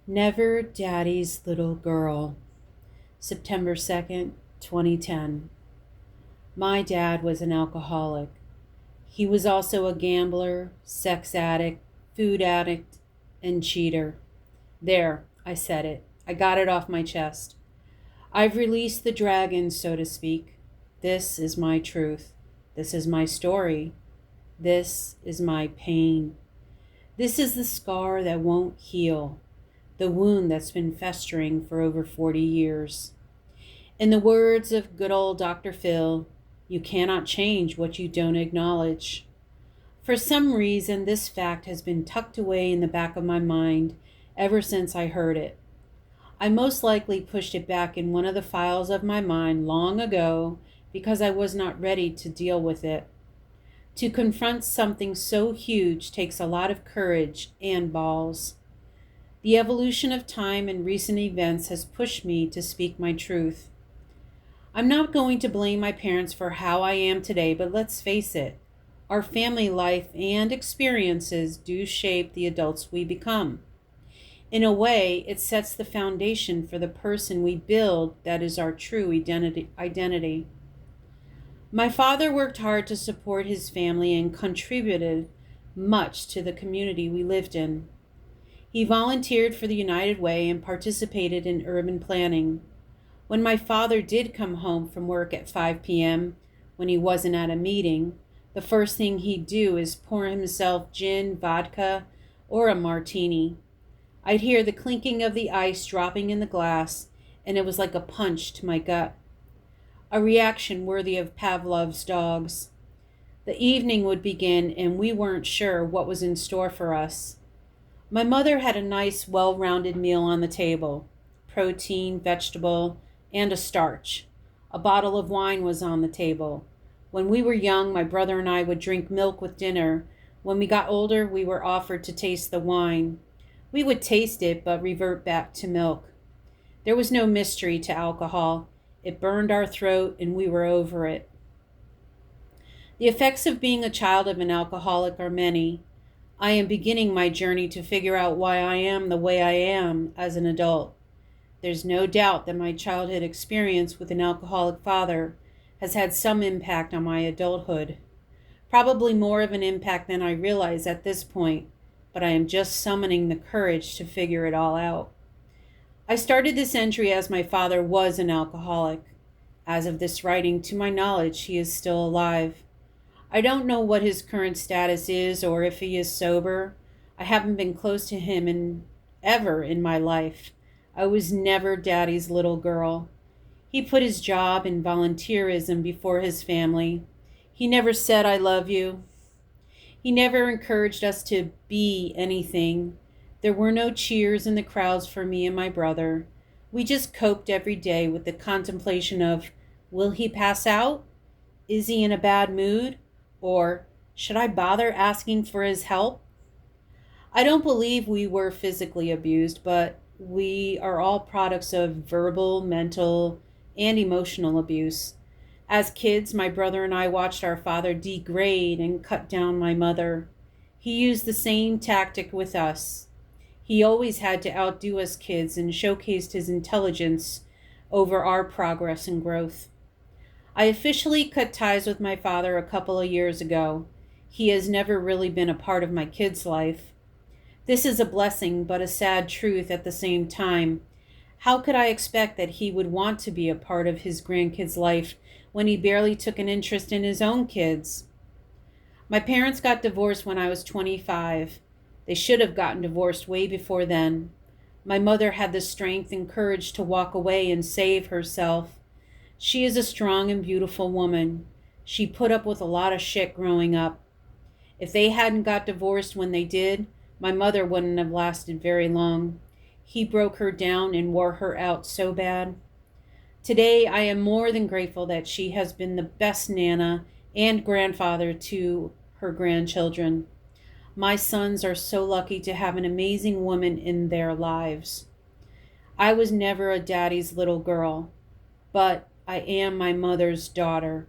Never Daddy's Little Girl, September 2nd, 2010. My dad was an alcoholic. He was also a gambler, sex addict, food addict, and cheater. There, I said it. I got it off my chest. I've released the dragon, so to speak. This is my truth. This is my story. This is my pain. This is the scar that won't heal. The wound that's been festering for over 40 years. In the words of good old Dr. Phil, you cannot change what you don't acknowledge. For some reason, this fact has been tucked away in the back of my mind ever since I heard it. I most likely pushed it back in one of the files of my mind long ago because I was not ready to deal with it. To confront something so huge takes a lot of courage and balls. The evolution of time and recent events has pushed me to speak my truth. I'm not going to blame my parents for how I am today, but let's face it, our family life and experiences do shape the adults we become. In a way, it sets the foundation for the person we build that is our true identity. My father worked hard to support his family and contributed much to the community we lived in. He volunteered for the United Way and participated in urban planning. When my father did come home from work at 5 p.m., when he wasn't at a meeting, the first thing he'd do is pour himself gin, vodka, or a martini. I'd hear the clinking of the ice dropping in the glass, and it was like a punch to my gut. A reaction worthy of Pavlov's dogs. The evening would begin, and we weren't sure what was in store for us. My mother had a nice, well-rounded meal on the table. Protein, vegetable, and a starch. A bottle of wine was on the table. When we were young, my brother and I would drink milk with dinner. When we got older, we were offered to taste the wine. We would taste it, but revert back to milk. There was no mystery to alcohol. It burned our throat, and we were over it. The effects of being a child of an alcoholic are many. I am beginning my journey to figure out why I am the way I am as an adult. There's no doubt that my childhood experience with an alcoholic father has had some impact on my adulthood. Probably more of an impact than I realize at this point, but I am just summoning the courage to figure it all out. I started this entry as my father was an alcoholic. As of this writing, to my knowledge, he is still alive. I don't know what his current status is or if he is sober. I haven't been close to him ever in my life. I was never Daddy's little girl. He put his job and volunteerism before his family. He never said, "I love you." He never encouraged us to be anything. There were no cheers in the crowds for me and my brother. We just coped every day with the contemplation of, will he pass out? Is he in a bad mood? Or, should I bother asking for his help? I don't believe we were physically abused, but we are all products of verbal, mental, and emotional abuse. As kids, my brother and I watched our father degrade and cut down my mother. He used the same tactic with us. He always had to outdo us kids and showcased his intelligence over our progress and growth. I officially cut ties with my father a couple of years ago. He has never really been a part of my kids' life. This is a blessing, but a sad truth at the same time. How could I expect that he would want to be a part of his grandkids' life when he barely took an interest in his own kids? My parents got divorced when I was 25. They should have gotten divorced way before then. My mother had the strength and courage to walk away and save herself. She is a strong and beautiful woman. She put up with a lot of shit growing up. If they hadn't got divorced when they did, my mother wouldn't have lasted very long. He broke her down and wore her out so bad. Today, I am more than grateful that she has been the best nana and grandfather to her grandchildren. My sons are so lucky to have an amazing woman in their lives. I was never a daddy's little girl, but I am my mother's daughter.